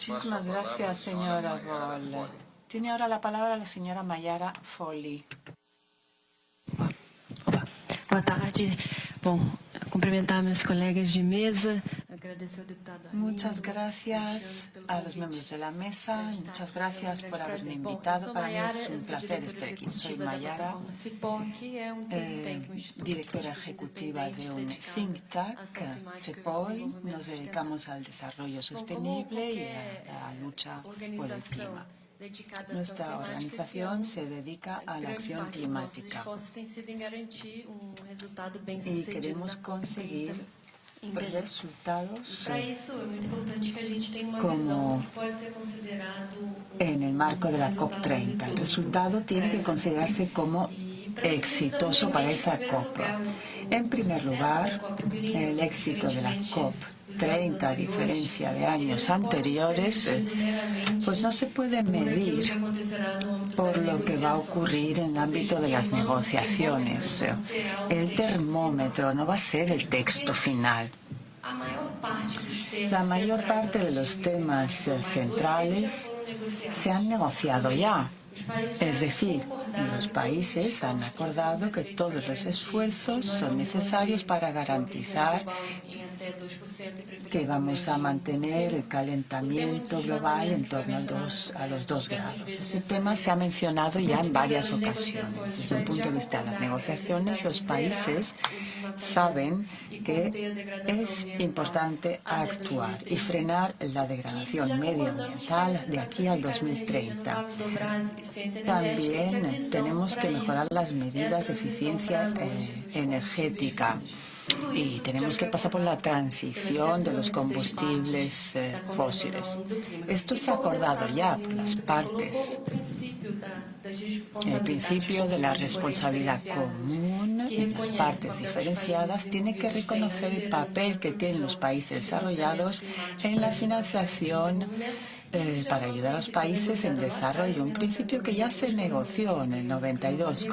Muchísimas gracias, señora Roll. Tiene ahora la palabra la señora Mayara Folli. Boa tarde. Bom, cumprimentar a meus colegas de mesa, agradecer ao deputado Arlindo. Muchas gracias a los miembros de la mesa. Muchas gracias por haberme invitado. Para mí es un placer estar aquí. Soy Mayara, directora ejecutiva de un think tank, CEPOL. Nos dedicamos al desarrollo sostenible y a la lucha por el clima. Nuestra organización se dedica a la acción climática y queremos conseguir resultados como en el marco de la COP30. El resultado tiene que considerarse como exitoso para esa COP. En primer lugar, el éxito de la COP30, a diferencia de años anteriores, pues no se puede medir por lo que va a ocurrir en el ámbito de las negociaciones. El termómetro no va a ser el texto final. La mayor parte de los temas centrales se han negociado ya. Es decir, los países han acordado que todos los esfuerzos son necesarios para garantizar que vamos a mantener el calentamiento global en torno a los 2 grados. Ese tema se ha mencionado ya en varias ocasiones. Desde el punto de vista de las negociaciones, los países saben que es importante actuar y frenar la degradación medioambiental de aquí al 2030. También tenemos que mejorar las medidas de eficiencia energética. Y tenemos que pasar por la transición de los combustibles fósiles. Esto se ha acordado ya por las partes. El principio de la responsabilidad común en las partes diferenciadas tiene que reconocer el papel que tienen los países desarrollados en la financiación para ayudar a los países en desarrollo, un principio que ya se negoció en el 92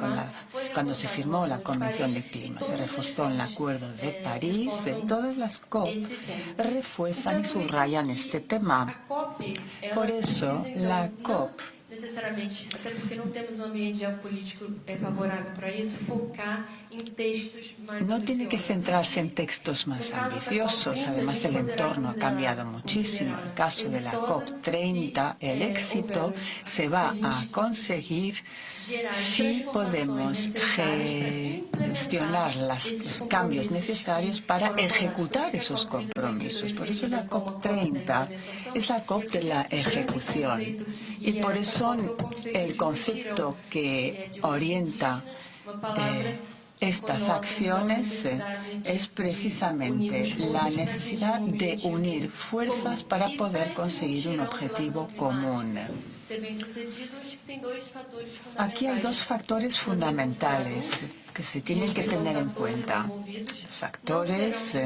cuando se firmó la Convención de Clima. Se reforzó en el Acuerdo de París. Todas las COP refuerzan y subrayan este tema. Por eso, la COP Necessariamente, até porque não temos um ambiente geopolítico favorável para isso, focar em textos mais no tiene que centrarse en textos más ambiciosos. Además, el entorno ha cambiado muchísimo. En el caso de la COP30, el éxito se va a conseguir si podemos gestionar los cambios necesarios para ejecutar esos compromisos. Por eso la COP30 es la COP de la ejecución. Y por eso el concepto que orienta estas acciones es precisamente la necesidad de unir fuerzas para poder conseguir un objetivo común. Aquí hay 2 factores fundamentales que se tienen que tener en cuenta. Los actores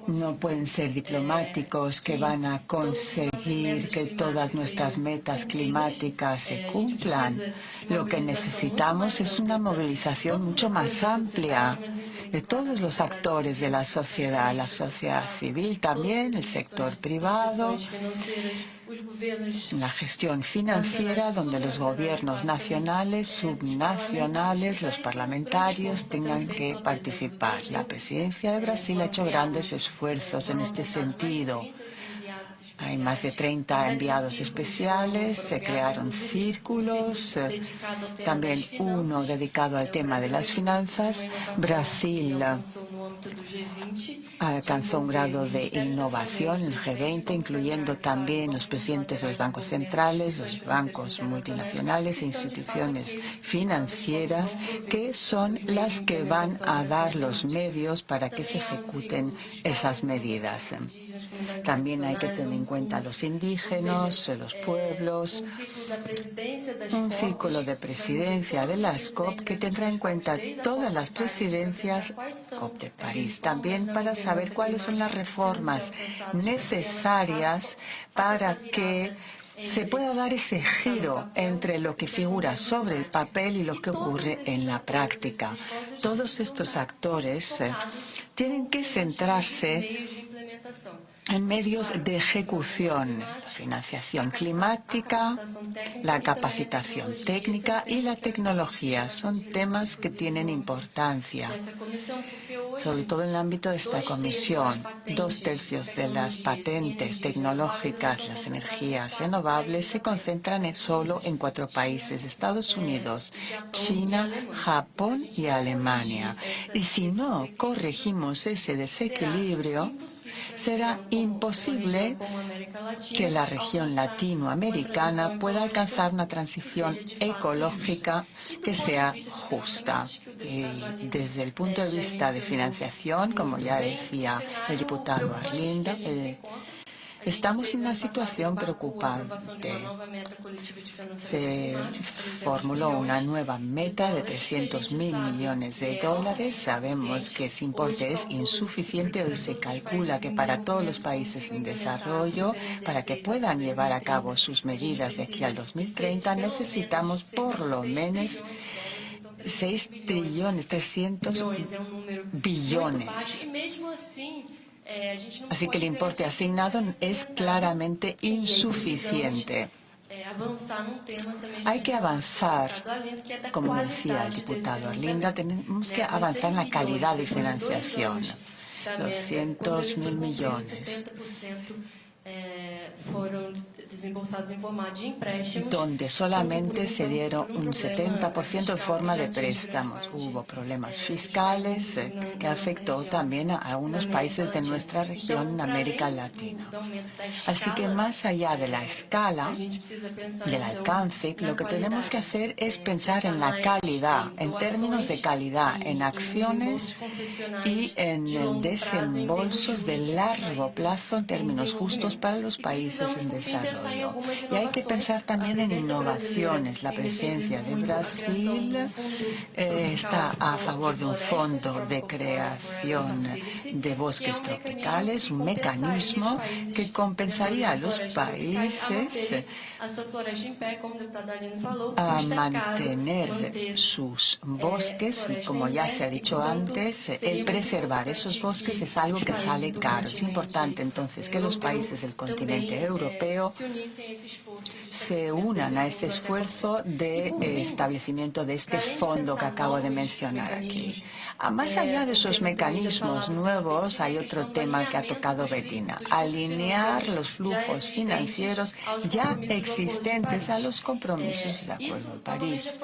no pueden ser diplomáticos que van a conseguir que todas nuestras metas climáticas se cumplan. Lo que necesitamos es una movilización mucho más amplia de todos los actores de la sociedad civil también, el sector privado, la gestión financiera, donde los gobiernos nacionales, subnacionales, los parlamentarios tengan que participar. La presidencia de Brasil ha hecho grandes esfuerzos en este sentido. Hay más de 30 enviados especiales, se crearon círculos, también uno dedicado al tema de las finanzas. Brasil alcanzó un grado de innovación en el G20, incluyendo también los presidentes de los bancos centrales, los bancos multinacionales e instituciones financieras, que son las que van a dar los medios para que se ejecuten esas medidas. También hay que tener en cuenta a los indígenas, los pueblos, un círculo de presidencia de las COP que tendrá en cuenta todas las presidencias, COP de París también, para saber cuáles son las reformas necesarias para que se pueda dar ese giro entre lo que figura sobre el papel y lo que ocurre en la práctica. Todos estos actores tienen que centrarse en medios de ejecución, financiación climática, la capacitación técnica y la tecnología. Son temas que tienen importancia, sobre todo en el ámbito de esta comisión. 2/3 de las patentes tecnológicas, las energías renovables, se concentran solo en 4 países: Estados Unidos, China, Japón y Alemania. Y si no corregimos ese desequilibrio, será imposible que la región latinoamericana pueda alcanzar una transición ecológica que sea justa. Y desde el punto de vista de financiación, como ya decía el diputado Arlindo, estamos en una situación preocupante. Se formuló una nueva meta de 300.000 millones de dólares. Sabemos que ese importe es insuficiente. Hoy se calcula que para todos los países en desarrollo, para que puedan llevar a cabo sus medidas de aquí al 2030, necesitamos por lo menos 6.300 billones. Así que el importe asignado es claramente insuficiente. Hay que avanzar, como decía el diputado Arlindo, tenemos que avanzar en la calidad de financiación. 200.000 millones. Donde solamente se dieron un 70% en forma de préstamos. Hubo problemas fiscales que afectó también a algunos países de nuestra región en América Latina. Así que más allá de la escala, del alcance, lo que tenemos que hacer es pensar en la calidad, en términos de calidad, en acciones y en desembolsos de largo plazo en términos justos para los países en desarrollo. Y hay que pensar también en innovaciones. La presencia de Brasil está a favor de un fondo de creación de bosques tropicales, un mecanismo que compensaría a los países a mantener sus bosques y, como ya se ha dicho antes, el preservar esos bosques es algo que sale caro. Es importante entonces que los países del continente europeo se unan a ese esfuerzo de establecimiento de este fondo que acabo de mencionar aquí. Más allá de esos mecanismos nuevos, hay otro tema que ha tocado Bettina: alinear los flujos financieros ya existentes a los compromisos del Acuerdo de París.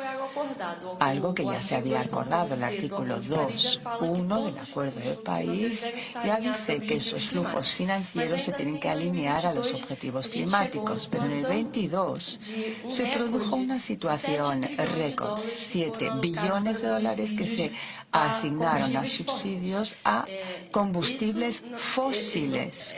Algo que ya se había acordado. El artículo 2.1 del Acuerdo de París ya dice que esos flujos financieros se tienen que alinear a los objetivos climáticos, pero en el 22 se produjo una situación récord: 7 billones de dólares que se asignaron a subsidios a combustibles fósiles.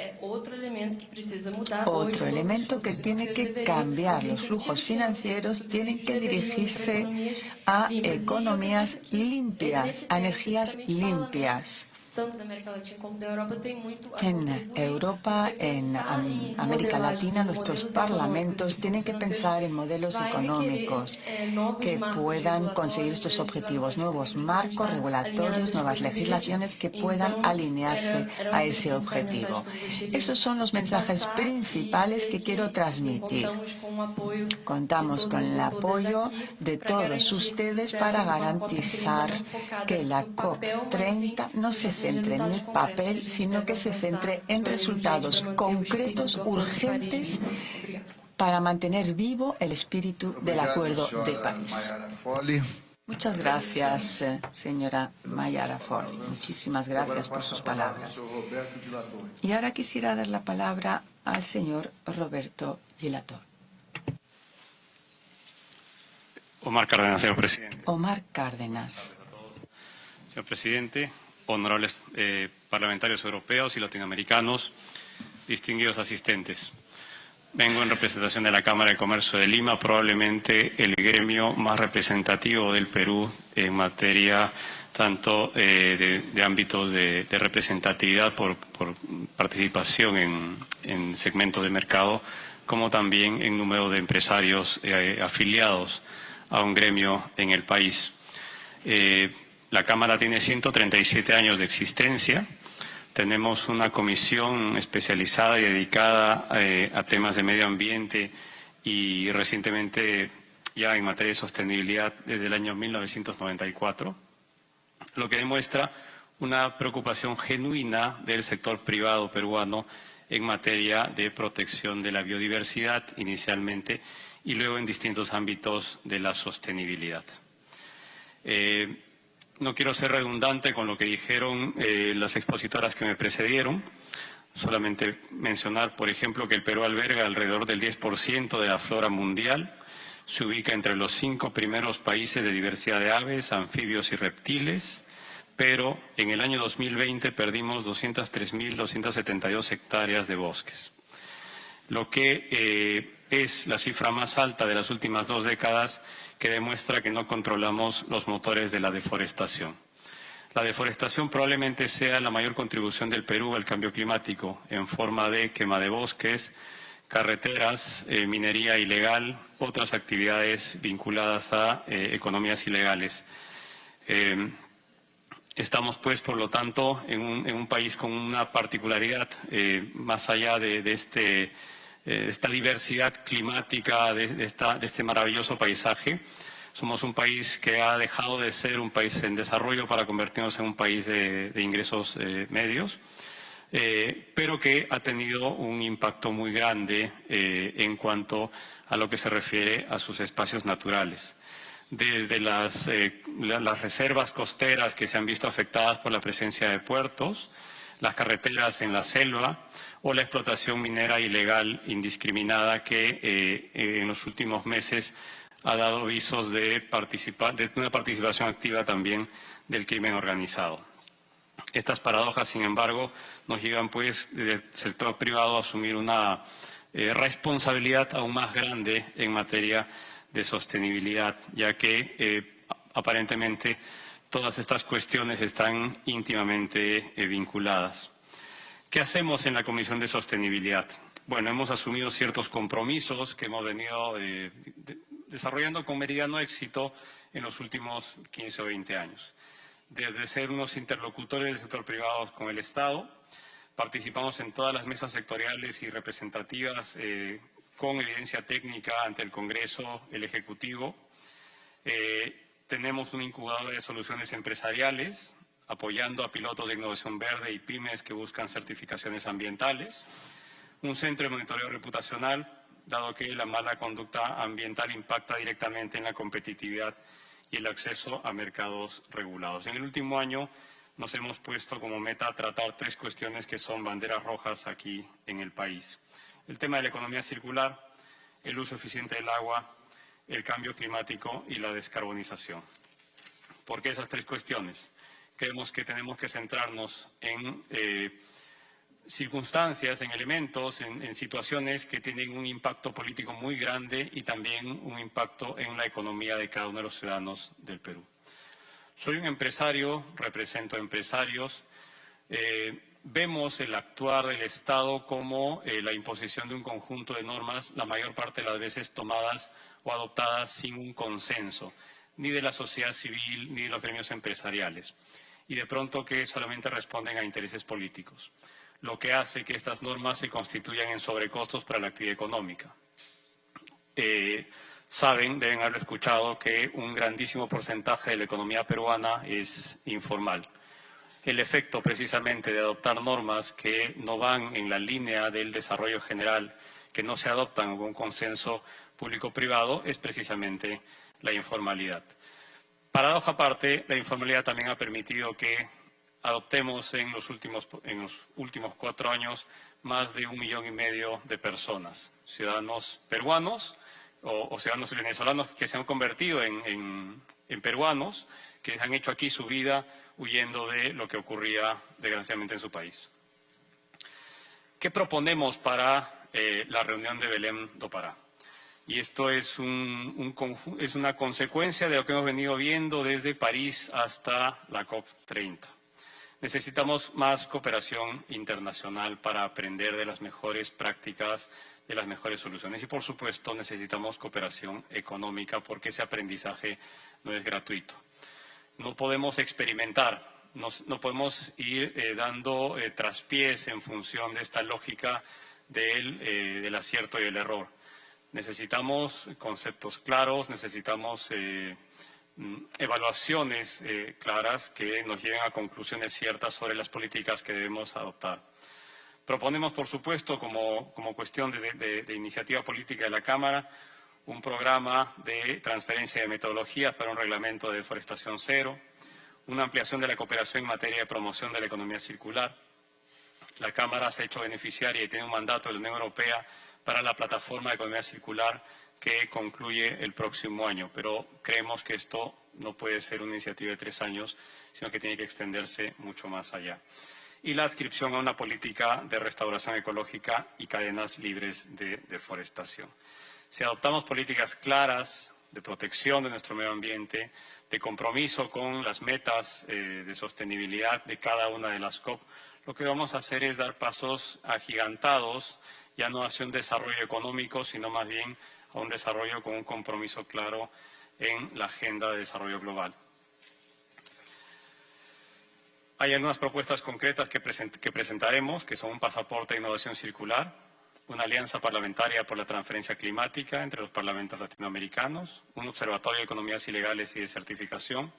Otro elemento que tiene que cambiar. Los flujos financieros tienen que dirigirse a economías limpias, a energías limpias. En Europa, en América Latina, nuestros parlamentos tienen que pensar en modelos económicos que puedan conseguir estos objetivos, nuevos marcos regulatorios, nuevas legislaciones que puedan alinearse a ese objetivo. Esos son los mensajes principales que quiero transmitir. Contamos con el apoyo de todos ustedes para garantizar que la COP30 no se centre en el papel, sino que se centre en resultados concretos, urgentes, para mantener vivo el espíritu del Acuerdo de París. Muchas gracias, señora Mayara Folli. Muchísimas gracias por sus palabras. Y ahora quisiera dar la palabra al señor Roberto Gilator. Omar Cárdenas, señor presidente. Omar Cárdenas. Señor presidente, honorables parlamentarios europeos y latinoamericanos, distinguidos asistentes. Vengo en representación de la Cámara de Comercio de Lima, probablemente el gremio más representativo del Perú en materia tanto de ámbitos de representatividad por participación en segmentos de mercado, como también en número de empresarios afiliados a un gremio en el país. La Cámara tiene 137 años de existencia, Tenemos una comisión especializada y dedicada a temas de medio ambiente y recientemente ya en materia de sostenibilidad desde el año 1994, lo que demuestra una preocupación genuina del sector privado peruano en materia de protección de la biodiversidad inicialmente y luego en distintos ámbitos de la sostenibilidad. No quiero ser redundante con lo que dijeron las expositoras que me precedieron, solamente mencionar, por ejemplo, que el Perú alberga alrededor del 10% de la flora mundial, se ubica entre los 5 primeros países de diversidad de aves, anfibios y reptiles, pero en el año 2020 perdimos 203.272 hectáreas de bosques, lo que es la cifra más alta de las últimas 2 décadas, que demuestra que no controlamos los motores de la deforestación. La deforestación probablemente sea la mayor contribución del Perú al cambio climático en forma de quema de bosques, carreteras, minería ilegal, otras actividades vinculadas a economías ilegales. Estamos, pues, por lo tanto, en un país con una particularidad más allá de esta diversidad climática, de este maravilloso paisaje. Somos un país que ha dejado de ser un país en desarrollo para convertirnos en un país de ingresos medios, pero que ha tenido un impacto muy grande en cuanto a lo que se refiere a sus espacios naturales. Desde las reservas costeras que se han visto afectadas por la presencia de puertos, las carreteras en la selva o la explotación minera ilegal indiscriminada que en los últimos meses ha dado visos de una participación activa también del crimen organizado. Estas paradojas, sin embargo, nos llevan, pues, desde el sector privado a asumir una responsabilidad aún más grande en materia de sostenibilidad, ya que aparentemente todas estas cuestiones están íntimamente vinculadas. ¿Qué hacemos en la Comisión de Sostenibilidad? Bueno, hemos asumido ciertos compromisos que hemos venido desarrollando con meridiano éxito en los últimos 15 o 20 años. Desde ser unos interlocutores del sector privado con el Estado, participamos en todas las mesas sectoriales y representativas con evidencia técnica ante el Congreso, el Ejecutivo. Tenemos una incubadora de soluciones empresariales, apoyando a pilotos de innovación verde y pymes que buscan certificaciones ambientales. Un centro de monitoreo reputacional, dado que la mala conducta ambiental impacta directamente en la competitividad y el acceso a mercados regulados. En el último año nos hemos puesto como meta tratar 3 cuestiones que son banderas rojas aquí en el país. El tema de la economía circular, el uso eficiente del agua, el cambio climático y la descarbonización. ¿Por qué esas 3 cuestiones? Creemos que tenemos que centrarnos en circunstancias, en elementos, en situaciones que tienen un impacto político muy grande y también un impacto en la economía de cada uno de los ciudadanos del Perú. Soy un empresario, represento empresarios. Vemos el actuar del Estado como la imposición de un conjunto de normas, la mayor parte de las veces tomadas o adoptadas sin un consenso, ni de la sociedad civil ni de los gremios empresariales, y de pronto que solamente responden a intereses políticos, lo que hace que estas normas se constituyan en sobrecostos para la actividad económica. Deben haberlo escuchado, que un grandísimo porcentaje de la economía peruana es informal. El efecto precisamente de adoptar normas que no van en la línea del desarrollo general, que no se adoptan con un consenso público-privado, es precisamente la informalidad. Paradoja aparte, la informalidad también ha permitido que adoptemos en los últimos 4 años más de 1,5 millones de personas, ciudadanos peruanos o ciudadanos venezolanos que se han convertido en peruanos, que han hecho aquí su vida huyendo de lo que ocurría desgraciadamente en su país. ¿Qué proponemos para la reunión de Belém do Pará? Y esto es una consecuencia de lo que hemos venido viendo desde París hasta la COP30. Necesitamos más cooperación internacional para aprender de las mejores prácticas, de las mejores soluciones. Y, por supuesto, necesitamos cooperación económica porque ese aprendizaje no es gratuito. No podemos experimentar No podemos ir dando traspiés en función de esta lógica del acierto y el error. Necesitamos conceptos claros, necesitamos evaluaciones claras que nos lleven a conclusiones ciertas sobre las políticas que debemos adoptar. Proponemos, por supuesto, como cuestión de iniciativa política de la Cámara, un programa de transferencia de metodologías para un reglamento de deforestación cero, una ampliación de la cooperación en materia de promoción de la economía circular. La Cámara se ha hecho beneficiaria y tiene un mandato de la Unión Europea para la plataforma de economía circular que concluye el próximo año, pero creemos que esto no puede ser una iniciativa de 3 años, sino que tiene que extenderse mucho más allá. Y la adscripción a una política de restauración ecológica y cadenas libres de deforestación. Si adoptamos políticas claras de protección de nuestro medio ambiente, de compromiso con las metas de sostenibilidad de cada una de las COP, lo que vamos a hacer es dar pasos agigantados, ya no hacia un desarrollo económico, sino más bien a un desarrollo con un compromiso claro en la agenda de desarrollo global. Hay algunas propuestas concretas que presentaremos, que son un pasaporte de innovación circular, una alianza parlamentaria por la transferencia climática entre los parlamentos latinoamericanos, un observatorio de economías ilegales y de certificación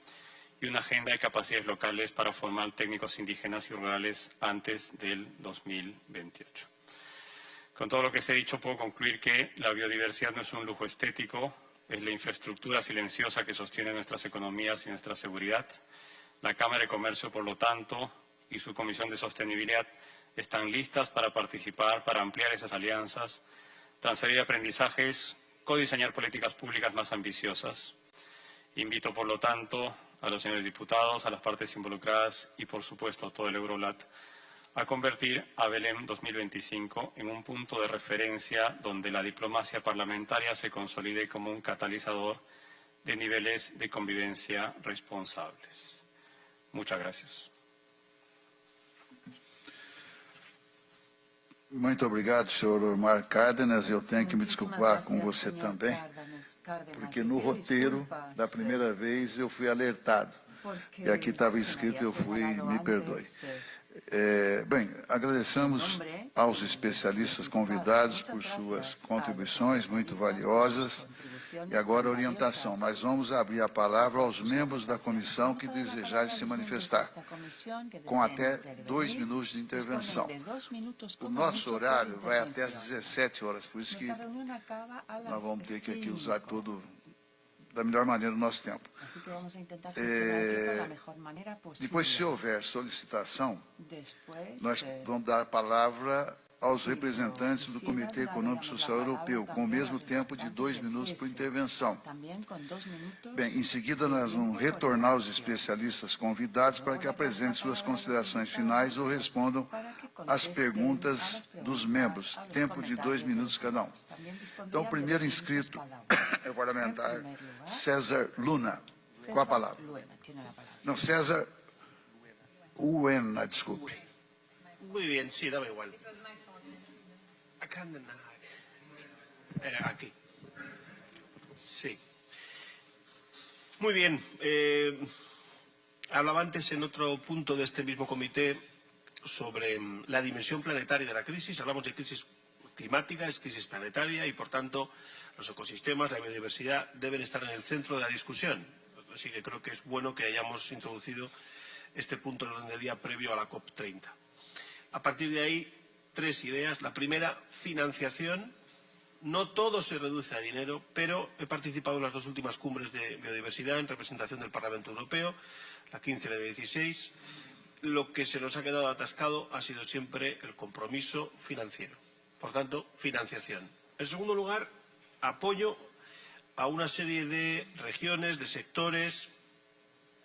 y una agenda de capacidades locales para formar técnicos indígenas y rurales antes del 2028. Con todo lo que se ha dicho, puedo concluir que la biodiversidad no es un lujo estético, es la infraestructura silenciosa que sostiene nuestras economías y nuestra seguridad. La Cámara de Comercio, por lo tanto, y su Comisión de Sostenibilidad están listas para participar, para ampliar esas alianzas, transferir aprendizajes, codiseñar políticas públicas más ambiciosas. Invito, por lo tanto, a los señores diputados, a las partes involucradas y, por supuesto, a todo el Eurolat a convertir a Belém 2025 en un punto de referencia donde la diplomacia parlamentaria se consolide como un catalizador de niveles de convivencia responsables. Muchas gracias. Muito obrigado, senhor Omar Cárdenas. Eu tenho que me desculpar com você também, porque no roteiro, da primeira vez, eu fui alertado. E aqui estava escrito, eu fui, me perdoe. Bem, agradecemos aos especialistas convidados por suas contribuições muito valiosas. E agora a orientação. Nós vamos abrir a palavra aos membros da comissão que desejarem se manifestar, com até 2 minutos de intervenção. O nosso horário vai até às 17 horas, por isso que nós vamos ter que aqui usar todo da melhor maneira o nosso tempo. Depois, se houver solicitação, nós vamos dar a palavra aos representantes do Comitê Econômico e Social Europeu, com o mesmo tempo de 2 minutos por intervenção. Bem, em seguida nós vamos retornar aos especialistas convidados para que apresentem suas considerações finais ou respondam às perguntas dos membros, tempo de 2 minutos cada um. Então, o primeiro inscrito é o parlamentar César Luna. Com a palavra. Não, César Uena, desculpe. Muy bien, sí, dame igual. Acá, aquí. Sí. Muy bien. Hablaba antes en otro punto de este mismo comité sobre la dimensión planetaria de la crisis. Hablamos de crisis climática, es crisis planetaria y, por tanto, los ecosistemas, la biodiversidad deben estar en el centro de la discusión. Así que creo que es bueno que hayamos introducido este punto en el orden del día previo a la COP30. A partir de ahí, 3 ideas. La primera, financiación. No todo se reduce a dinero, pero he participado en las 2 últimas cumbres de biodiversidad en representación del Parlamento Europeo, la 15 y la 16. Lo que se nos ha quedado atascado ha sido siempre el compromiso financiero. Por tanto, financiación. En segundo lugar, apoyo a una serie de regiones, de sectores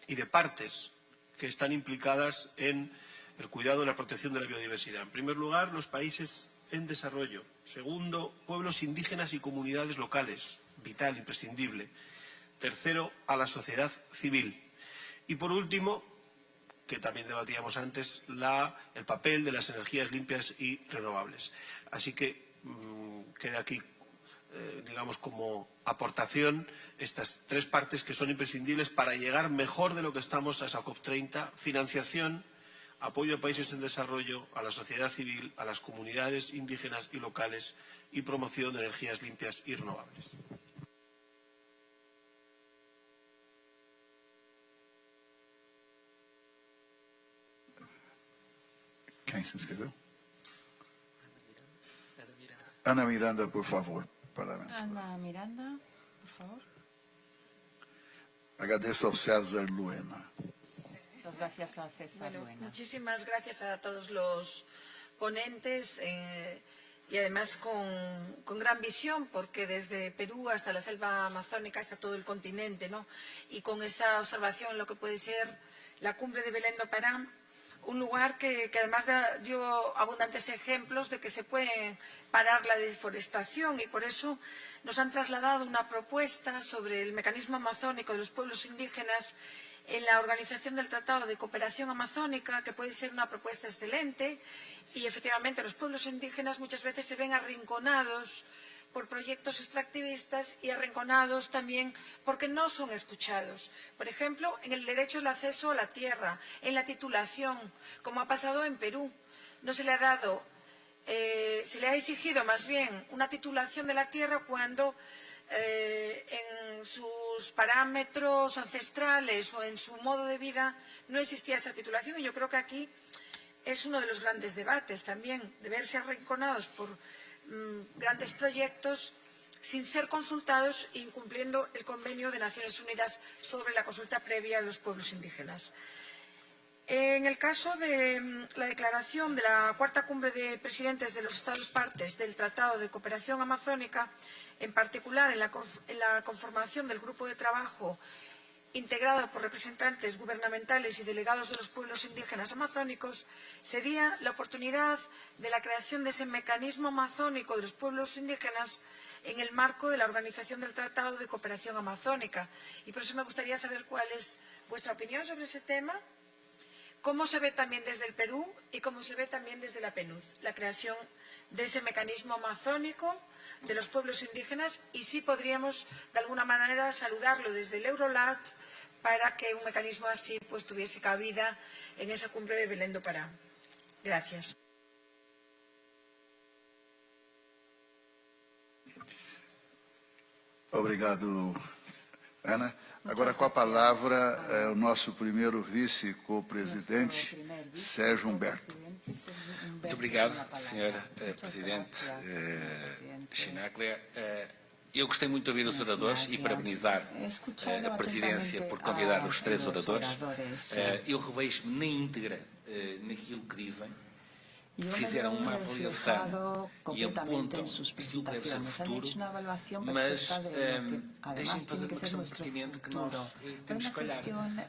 y de partes que están implicadas en el cuidado y la protección de la biodiversidad. En primer lugar, los países en desarrollo. Segundo, pueblos indígenas y comunidades locales, vital, imprescindible. Tercero, a la sociedad civil. Y por último, que también debatíamos antes, el papel de las energías limpias y renovables. Así que queda aquí digamos, como aportación estas tres partes que son imprescindibles para llegar mejor de lo que estamos a esa COP30, financiación, apoyo a países en desarrollo, a la sociedad civil, a las comunidades indígenas y locales y promoción de energías limpias y renovables. Quem se inscreveu? Ana Miranda, por favor, parlamento. Ana Miranda, por favor. Agradeço ao César Luena. Muchas gracias a César Bueno, Luena. muchísimas gracias a todos los ponentes y además con gran visión, porque desde Perú hasta la selva amazónica está todo el continente, ¿no? Y con esa observación lo que puede ser la cumbre de Belén do Pará, un lugar que además dio abundantes ejemplos de que se puede parar la deforestación, y por eso nos han trasladado una propuesta sobre el mecanismo amazónico de los pueblos indígenas en la organización del Tratado de Cooperación Amazónica, que puede ser una propuesta excelente, y efectivamente los pueblos indígenas muchas veces se ven arrinconados por proyectos extractivistas y arrinconados también porque no son escuchados. Por ejemplo, en el derecho al acceso a la tierra, en la titulación, como ha pasado en Perú. No se le ha dado, se le ha exigido más bien una titulación de la tierra cuando en sus parámetros ancestrales o en su modo de vida no existía esa titulación. Y yo creo que aquí es uno de los grandes debates también, de verse arrinconados por grandes proyectos sin ser consultados e incumpliendo el convenio de Naciones Unidas sobre la consulta previa a los pueblos indígenas. En el caso de la declaración de la cuarta cumbre de presidentes de los Estados partes del Tratado de Cooperación Amazónica, en particular en la conformación del grupo de trabajo integrada por representantes gubernamentales y delegados de los pueblos indígenas amazónicos, sería la oportunidad de la creación de ese mecanismo amazónico de los pueblos indígenas en el marco de la organización del Tratado de Cooperación Amazónica. Y por eso me gustaría saber cuál es vuestra opinión sobre ese tema, cómo se ve también desde el Perú y cómo se ve también desde la PNUD, la creación de ese mecanismo amazónico de los pueblos indígenas, y si podríamos de alguna manera saludarlo desde el Eurolat para que un mecanismo así pues tuviese cabida en esa cumbre de Belén do Pará. Gracias. Obrigado, Ana. Agora, com a palavra, o nosso primeiro vice-co-presidente, Sérgio Humberto. Muito obrigado, Sr. Presidente Chinaglia. Eu gostei muito de ouvir os oradores e parabenizar a Presidência por convidar os três oradores. Eu revejo-me na íntegra naquilo que dizem. Fizeram uma avaliação e apontam aquilo que deve ser o futuro, mas deixem-me fazer uma questão pertinente que nós temos que olhar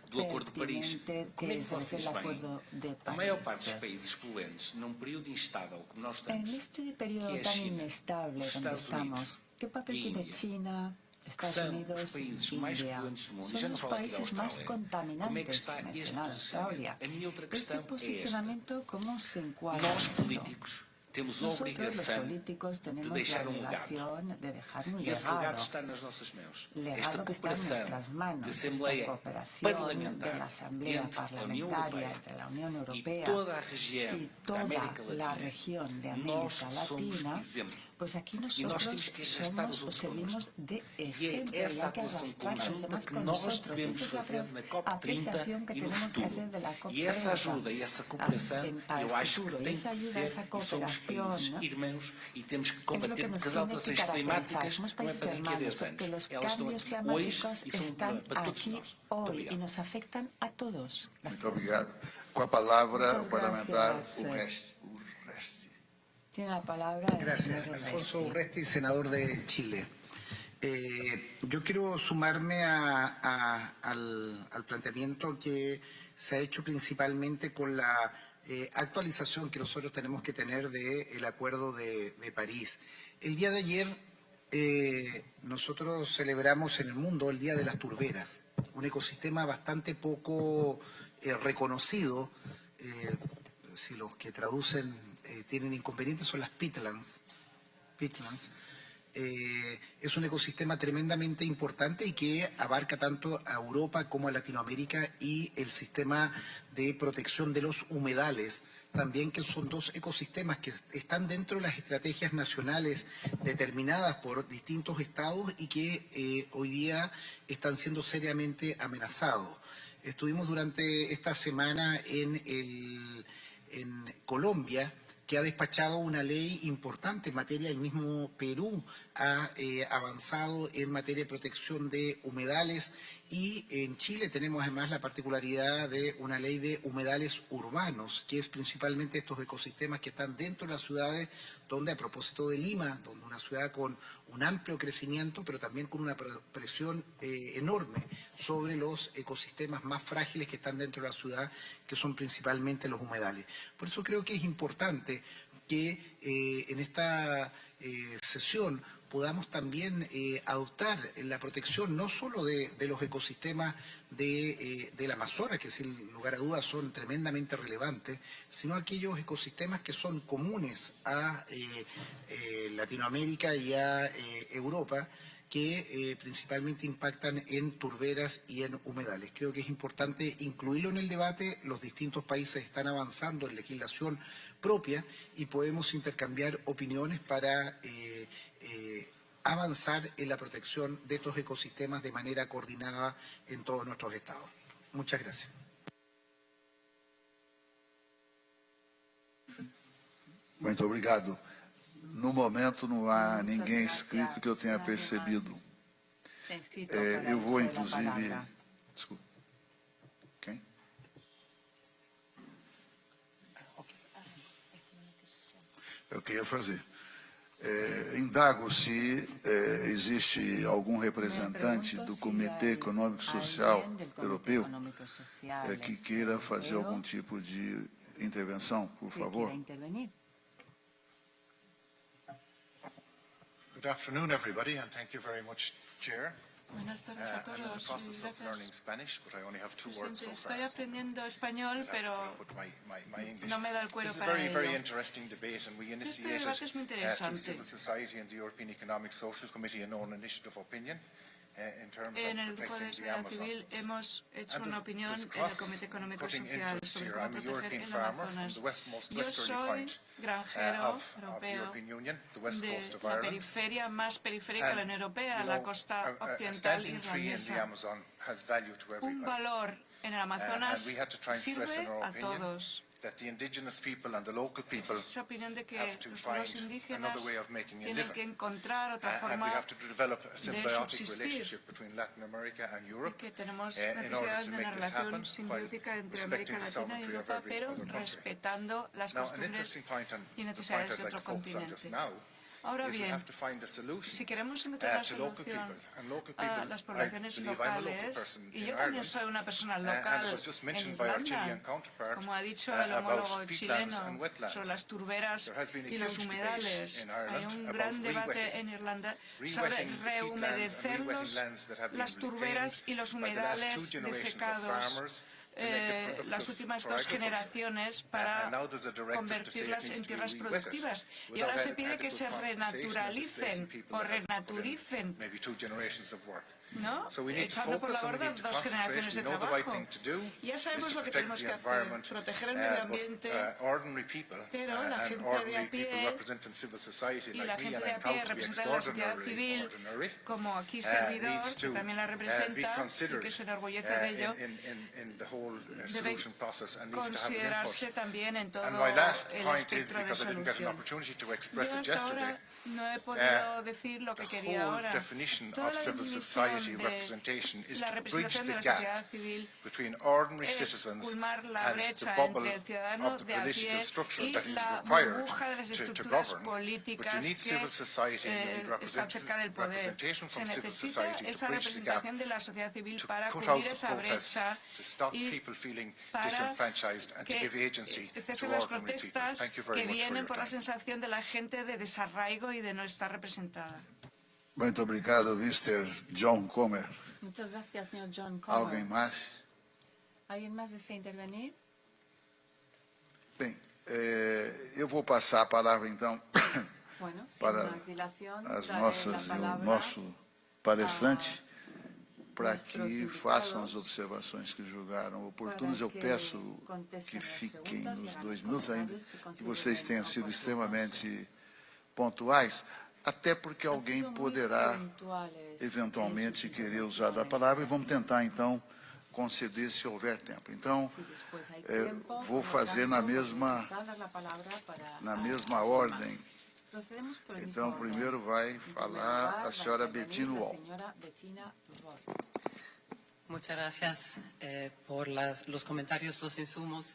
do Acordo de Paris. Como é que vocês veem a maior parte dos países poluentes num período instável como nós estamos, que é a China, os Estados Unidos e a Índia, que são os países mais poluentes do mundo, e já não falo aqui da Austrália, como é que está este posicionamento? A minha outra questão é esta. Nós, políticos, temos a obrigação de deixar um legado. E esse legado está nas nossas mãos. Esta cooperação de Assembleia Parlamentar entre a União Europeia e toda a região da América Latina, nós somos exemplo. Pues aquí Y nosotros somos o servimos de ejemplo, y hay que arrastrar a los demás con nosotros. Esa es la apreciación que tenemos que hacer de la COP30 e essa ajuda e essa cooperação, eu acho que tem que ser, e somos países irmãos e temos que combater, porque as alterações climáticas não é para daqui a 10 anos. Elas estão aqui hoje e são um problema para todos nós. Muito obrigado. Muito obrigado. Com a palavra, o parlamentar Urresti. Tiene la palabra el Gracias. señor Alfonso Urresti. Urresti, senador de Chile. Yo quiero sumarme al planteamiento que se ha hecho principalmente con la actualización que nosotros tenemos que tener del Acuerdo de París. El día de ayer nosotros celebramos en el mundo el Día de las Turberas, un ecosistema bastante poco reconocido. Si los que traducen tienen inconvenientes son las peatlands, es un ecosistema tremendamente importante y que abarca tanto a Europa como a Latinoamérica, y el sistema de protección de los humedales también, que son dos ecosistemas que están dentro de las estrategias nacionales determinadas por distintos estados y que hoy día están siendo seriamente amenazados. Estuvimos durante esta semana en Colombia, que ha despachado una ley importante en materia. El mismo Perú ha avanzado en materia de protección de humedales, y en Chile tenemos además la particularidad de una ley de humedales urbanos, que es principalmente estos ecosistemas que están dentro de las ciudades, donde, a propósito de Lima, donde una ciudad con un amplio crecimiento, pero también con una presión enorme sobre los ecosistemas más frágiles que están dentro de la ciudad, que son principalmente los humedales. Por eso creo que es importante que en esta sesión podamos también adoptar la protección no solo de los ecosistemas del Amazonas, que sin lugar a dudas son tremendamente relevantes, sino aquellos ecosistemas que son comunes a Latinoamérica y a Europa, que principalmente impactan en turberas y en humedales. Creo que es importante incluirlo en el debate. Los distintos países están avanzando en legislación propia y podemos intercambiar opiniones para avanzar en la protección de estos ecosistemas de manera coordinada en todos nuestros estados. Muchas gracias. Muito obrigado. No momento não há ninguém inscrito que eu tenha percebido. Eu vou, inclusive... Desculpa. Quem? Eu queria fazer. Indago se existe algum representante do Comitê Econômico e Social Europeu que queira fazer algum tipo de intervenção, por favor. Good afternoon, everybody, and thank you very much, Chair. Buenas tardes a todos. I'm in the process of learning Spanish, but I only have two words so far. Estoy aprendiendo español, pero no me da el cuero para ello. This is a very interesting debate, and we initiated through civil society and the European Economic Social Committee an own initiative opinion. En el grupo de sociedad civil hemos hecho una opinión en el Comité Económico y Social sobre cómo proteger el Amazonas. Yo soy granjero europeo de la periferia más periférica de la Unión Europea, la costa occidental irlandesa. Un valor en el Amazonas sirve a todos. That the indigenous people and the local people have to find another way of making a living. And we have to develop a symbiotic relationship between Latin America and Europe in order to make this happen while respecting the sovereignty of every other country. Now, an interesting point and the point I'd like to focus on just now Ahora bien, si queremos encontrar la solución a las poblaciones locales, y yo también soy una persona local en Irlanda, como ha dicho el homólogo chileno sobre las turberas y los humedales, hay un gran debate en Irlanda sobre rehumedecer las turberas y los humedales desecados. Las últimas dos generaciones para convertirlas en tierras productivas. Y ahora se pide que se renaturalicen o renaturicen, ¿no? Echando por la borda dos generaciones de trabajo. Ya sabemos lo que tenemos que hacer, proteger el medio ambiente, pero la gente de a pie y la gente de a pie representada en la sociedad civil, como aquí servidor, que también la representa y que se enorgullece de ello, debe considerarse también en todo el espectro de solución. Yo hasta ahora no he podido decir lo que quería ahora. Toda la definición de la representación de la sociedad civil es colmar la brecha entre el ciudadano de a pie y la burbuja de las estructuras políticas que están cerca del poder. Se necesita esa representación de la sociedad civil para cubrir esa brecha y para que cesen las protestas que vienen por la sensación de la gente de desarraigo y de no estar representada. Muito obrigado, Mr. John Comer. Muchas gracias, señor John Comer. ¿Alguien más? ¿Alguien más desea intervenir? Bem, eu vou passar a palavra, então, para o nosso palestrante, para que façam as observações que julgaram oportunas. Eu peço que fiquem nos 2 minutos ainda, que vocês tenham sido extremamente pontuais, até porque alguém poderá eventualmente querer usar da palavra, e vamos tentar, então, conceder se houver tempo. Então, vou fazer na mesma ordem. Então, primeiro vai falar a senhora Bettina Wall. Muchas gracias por los comentarios, los insumos.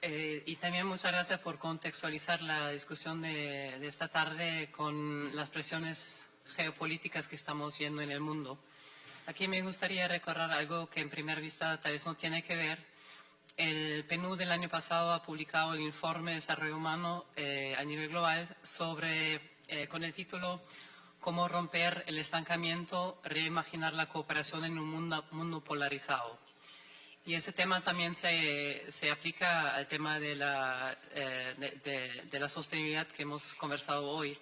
Y también muchas gracias por contextualizar la discusión de esta tarde con las presiones geopolíticas que estamos viendo en el mundo. Aquí me gustaría recordar algo que en primera vista tal vez no tiene que ver. El PNUD del año pasado ha publicado el informe de desarrollo humano a nivel global con el título Cómo romper el estancamiento, reimaginar la cooperación en un mundo polarizado. Y ese tema también se aplica al tema de la sostenibilidad que hemos conversado hoy.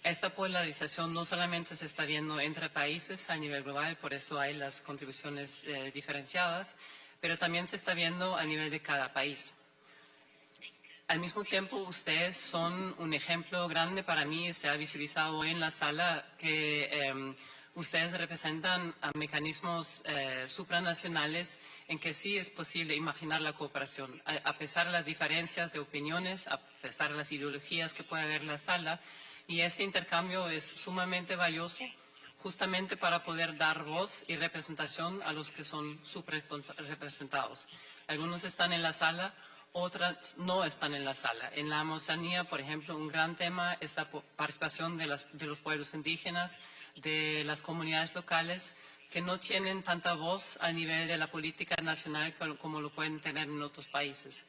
Esta polarización no solamente se está viendo entre países a nivel global, por eso hay las contribuciones diferenciadas, pero también se está viendo a nivel de cada país. Al mismo tiempo, ustedes son un ejemplo grande para mí, se ha visibilizado hoy en la sala que ustedes representan a mecanismos supranacionales en que sí es posible imaginar la cooperación, a pesar de las diferencias de opiniones, a pesar de las ideologías que puede haber en la sala, y ese intercambio es sumamente valioso, justamente para poder dar voz y representación a los que son subrepresentados. Algunos están en la sala, otras no están en la sala. En la Amazonía, por ejemplo, un gran tema es la participación de los pueblos indígenas, de las comunidades locales, que no tienen tanta voz a nivel de la política nacional como lo pueden tener en otros países.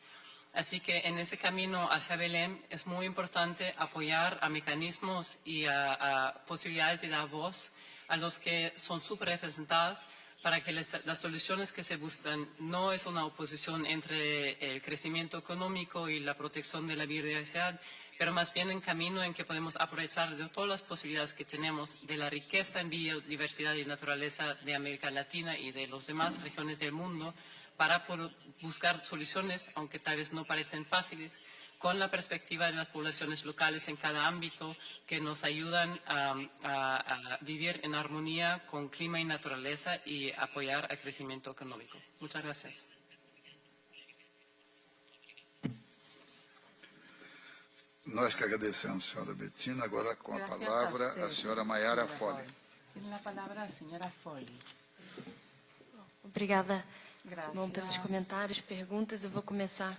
Así que en ese camino hacia Belém es muy importante apoyar a mecanismos y a posibilidades de dar voz a los que son subrepresentadas para que las soluciones que se buscan no es una oposición entre el crecimiento económico y la protección de la biodiversidad, pero más bien en camino en que podemos aprovechar de todas las posibilidades que tenemos de la riqueza en biodiversidad y naturaleza de América Latina y de las demás regiones del mundo para buscar soluciones, aunque tal vez no parecen fáciles, con la perspectiva de las poblaciones locales en cada ámbito que nos ayudan a vivir en armonía con clima y naturaleza y apoyar el crecimiento económico. Muchas gracias. Nós que agradecemos, senhora Bettina. Agora, com a palavra, a senhora Mayara Folli. Tem a palavra a senhora Folli. Obrigada. Bom, pelos comentários, perguntas, eu vou começar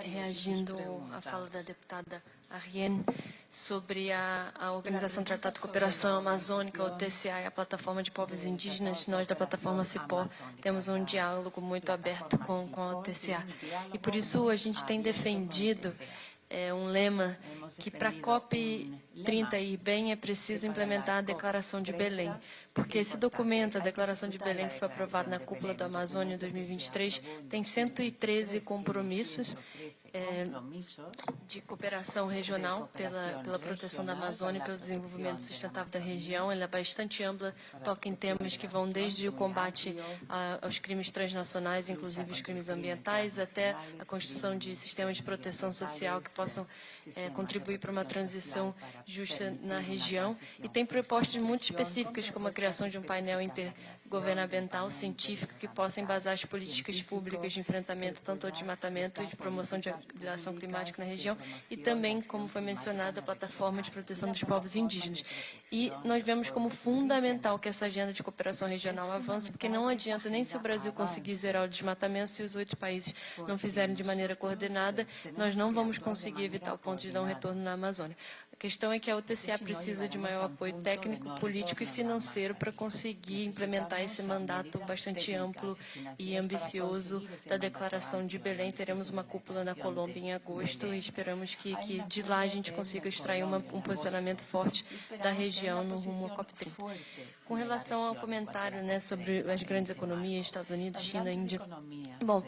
reagindo à fala da deputada Arrien sobre a Organização Tratado de Cooperação Amazônica, o TCA, e a Plataforma de Povos Indígenas. Nós, da Plataforma Cipó, temos um diálogo muito aberto com a TCA. E, por isso, a gente tem defendido um lema que para a COP30 ir bem é preciso implementar a Declaração de Belém, porque esse documento, a Declaração de Belém, que foi aprovado na Cúpula da Amazônia em 2023, tem 113 compromissos de cooperação regional pela proteção da Amazônia e pelo desenvolvimento sustentável da região. Ela é bastante ampla, toca em temas que vão desde o combate aos crimes transnacionais, inclusive os crimes ambientais, até a construção de sistemas de proteção social que possam contribuir para uma transição justa na região. E tem propostas muito específicas, como a criação de um painel intergovernamental científico que possa embasar as políticas públicas de enfrentamento tanto ao desmatamento e de promoção de ação climática na região, e também, como foi mencionado, a plataforma de proteção dos povos indígenas. E nós vemos como fundamental que essa agenda de cooperação regional avance, porque não adianta nem se o Brasil conseguir zerar o desmatamento, se os outros países não fizerem de maneira coordenada, nós não vamos conseguir evitar o ponto de não retorno na Amazônia. questão é que a UTCA precisa de maior apoio técnico, político e financeiro para conseguir implementar esse mandato bastante amplo e ambicioso da Declaração de Belém. Teremos uma cúpula na Colômbia em agosto e esperamos que de lá a gente consiga extrair um posicionamento forte da região no rumo à COP30. Com relação ao comentário, né, sobre as grandes economias, Estados Unidos, China, Índia, bom,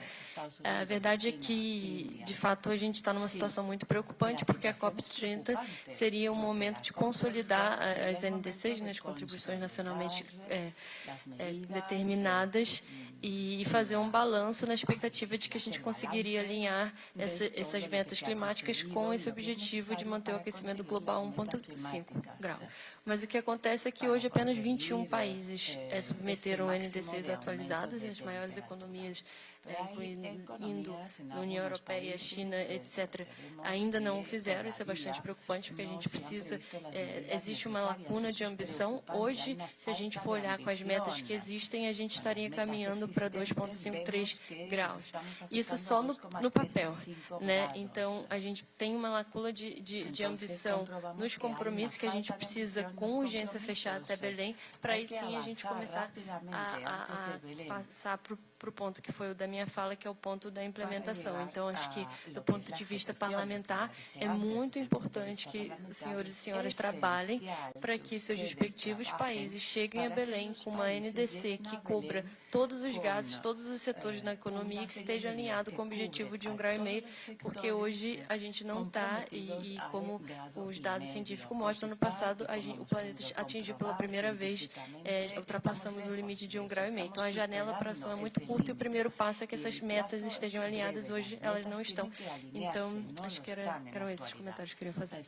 a verdade é que, de fato, a gente está numa situação muito preocupante, porque a COP30 seria um momento de consolidar as NDCs, né, as contribuições nacionalmente determinadas, e fazer um balanço na expectativa de que a gente conseguiria alinhar essas metas climáticas com esse objetivo de manter o aquecimento global a 1,5 grau. Mas o que acontece é que hoje apenas 21 países submeteram NDCs atualizadas, e as maiores economias, incluindo a União Europeia, China, etc., ainda não o fizeram. Isso é bastante preocupante, porque a gente precisa, existe uma lacuna de ambição. Hoje, se a gente for olhar com as metas que existem, a gente estaria caminhando para 2,53 graus. Isso só no papel, né? Então, a gente tem uma lacuna de ambição nos compromissos que a gente precisa, com urgência, fechar até Belém, para aí sim a gente começar a passar para o ponto que foi o da minha fala, que é o ponto da implementação. Então, acho que, do ponto de vista parlamentar, é muito importante que os senhores e senhoras trabalhem para que seus respectivos países cheguem a Belém com uma NDC que cubra todos os gases, todos os setores da economia, que esteja alinhado com o objetivo de 1,5 grau, porque hoje a gente não está, e como os dados científicos mostram, no passado o planeta atingiu pela primeira vez, ultrapassamos o limite de 1,5 grau. Então, a janela para ação é muito curta, e o primeiro passo é que essas metas estejam alinhadas. Hoje elas não estão. Então, acho que eram esses comentários que eu queria fazer.